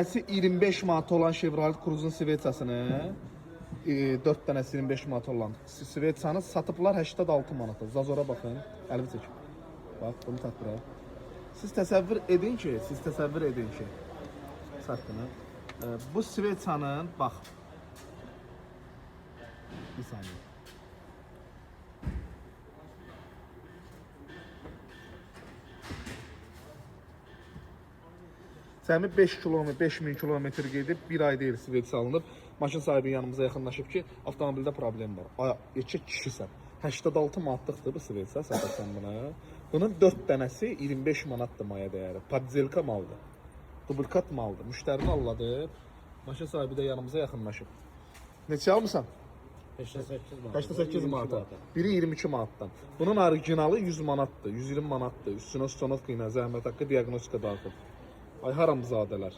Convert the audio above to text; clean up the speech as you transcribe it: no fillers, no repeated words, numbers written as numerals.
25 manat olan Chevrolet Cruze'un Svetsasını 4 dənəsi 25 manat olan Svetsanı satıblar 86 manata. Zazora baxın, əlimi çəkin. Bax, bunu tapdıraq. Siz təsəvvür edin ki, satdığını. Bu Svetsanın, bax. Bir saniyə. Səmi 5000 kilometr gedib, bir ay deyil Svets alınıb. Maşın sahibi yanımıza yaxınlaşıb ki, avtomobildə problem var. Yekə kişisən. 86 manatlıqdır bu Svetsa, satarsan buna. Bunun 4 dənəsi 25 manatdır maya dəyəri. Padzelka maldır. Dublikat maldır. Müştərini alladı. Maşın sahibi də yanımıza yaxınlaşıb. Neçə almısan? 88 manata. Biri 22 manatdan. Bunun orijinalı 100 manatdır, 120 manatdır. Üstünə stonovka ilə zəhmət haqqı diaqnostika daxil. Ay haramzadələr.